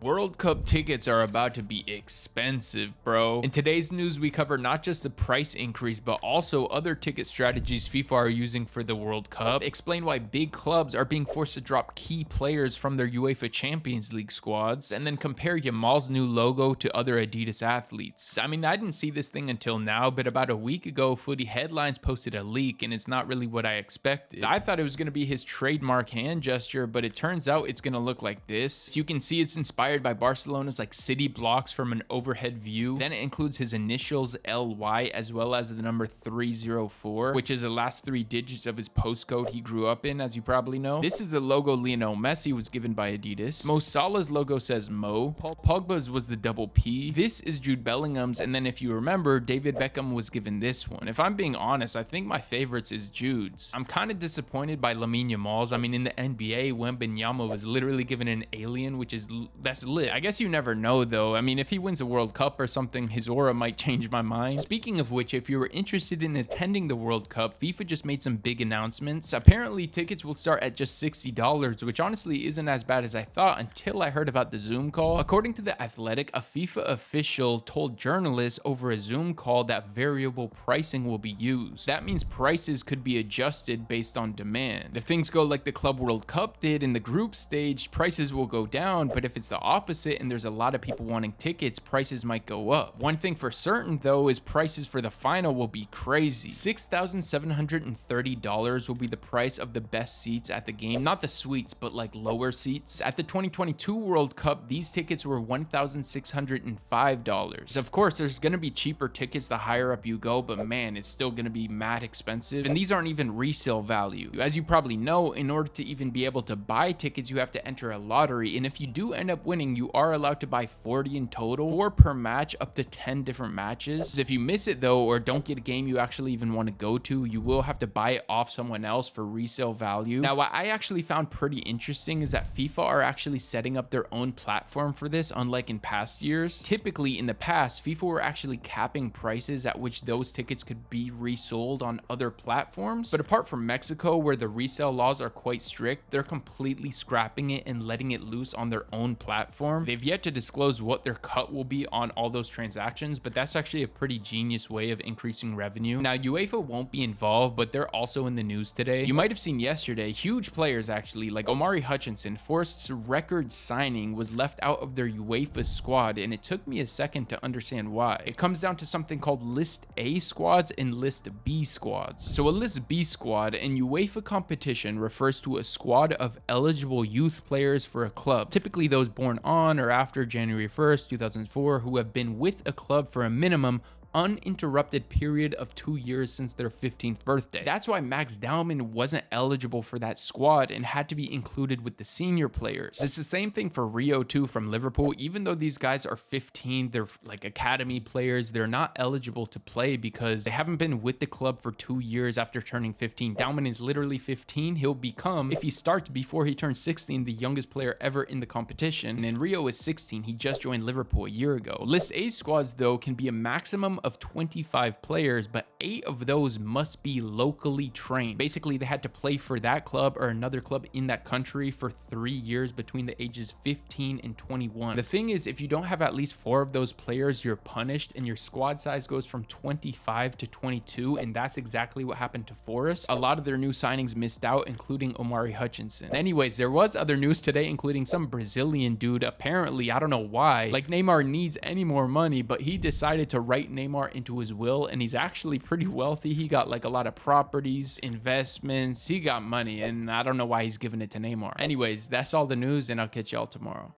World Cup tickets are about to be expensive, bro. In today's news, we cover not just the price increase, but also other ticket strategies FIFA are using for the World Cup, explain why big clubs are being forced to drop key players from their UEFA Champions League squads, and then compare Yamal's new logo to other Adidas athletes. I mean, I didn't see this thing until now, but about a week ago, Footy Headlines posted a leak, and it's not really what I expected. I thought it was going to be his trademark hand gesture, but it turns out it's going to look like this. As you can see, it's inspired by Barcelona's city blocks from an overhead view. Then it includes his initials LY as well as the number 304, which is the last 3 digits of his postcode he grew up in, as you probably know. This is the logo Lionel Messi was given by Adidas. Mo Salah's logo says Mo. Pogba's was the double P. This is Jude Bellingham's, and then if you remember, David Beckham was given this one. If I'm being honest, I think my favorites is Jude's. I'm kind of disappointed by Lamine Yamal's. I mean, in the NBA, Wembanyama was literally given an alien, which is that's lit. I guess you never know though. I mean, if he wins a World Cup or something, his aura might change my mind. Speaking of which, if you were interested in attending the World Cup, FIFA just made some big announcements. Apparently, tickets will start at just $60, which honestly isn't as bad as I thought until I heard about the Zoom call. According to The Athletic, a FIFA official told journalists over a Zoom call that variable pricing will be used. That means prices could be adjusted based on demand. If things go like the Club World Cup did in the group stage, prices will go down, but if it's the opposite and there's a lot of people wanting tickets, prices might go up. One thing for certain though is prices for the final will be crazy. $6,730 will be the price of the best seats at the game, not the suites, but like lower seats. At the 2022 World Cup, these tickets were $1,605. Of course, there's gonna be cheaper tickets the higher up you go, but man, it's still gonna be mad expensive. And these aren't even resale value. As you probably know, in order to even be able to buy tickets, you have to enter a lottery, and if you do end up winning, you are allowed to buy 40 in total, 4 per match, up to 10 different matches. If you miss it though, or don't get a game you actually even want to go to, you will have to buy it off someone else for resale value. Now, what I actually found pretty interesting is that FIFA are actually setting up their own platform for this, unlike in past years. Typically in the past, FIFA were actually capping prices at which those tickets could be resold on other platforms, but apart from Mexico, where the resale laws are quite strict, they're completely scrapping it and letting it loose on their own platform. They've yet to disclose what their cut will be on all those transactions, but that's actually a pretty genius way of increasing revenue. Now, UEFA won't be involved, but they're also in the news today. You might have seen yesterday, huge players actually, like Omari Hutchinson, Forest's record signing, was left out of their UEFA squad, and it took me a second to understand why. It comes down to something called List A squads and List B squads. So a List B squad in UEFA competition refers to a squad of eligible youth players for a club, typically those born on or after January 1st, 2004, who have been with a club for a minimum uninterrupted period of 2 years since their 15th birthday. That's why Max Dowman wasn't eligible for that squad and had to be included with the senior players. It's the same thing for Rio too from Liverpool. Even though these guys are 15, they're like academy players, they're not eligible to play because they haven't been with the club for 2 years after turning 15. Dowman is literally 15. He'll become, if he starts before he turns 16, the youngest player ever in the competition. And then Rio is 16. He just joined Liverpool a year ago. List A squads though can be a maximum of 25 players, but 8 of those must be locally trained. Basically, they had to play for that club or another club in that country for 3 years between the ages 15 and 21. The thing is, if you don't have at least 4 of those players, you're punished and your squad size goes from 25 to 22, and that's exactly what happened to Forest. A lot of their new signings missed out, including Omari Hutchinson. Anyways, there was other news today, including some Brazilian dude, apparently, I don't know why, like Neymar needs any more money, but he decided to write Neymar into his will, and he's actually pretty wealthy. He got like a lot of properties, investments, he got money, and I don't know why he's giving it to Neymar. Anyways, that's all the news, and I'll catch y'all tomorrow.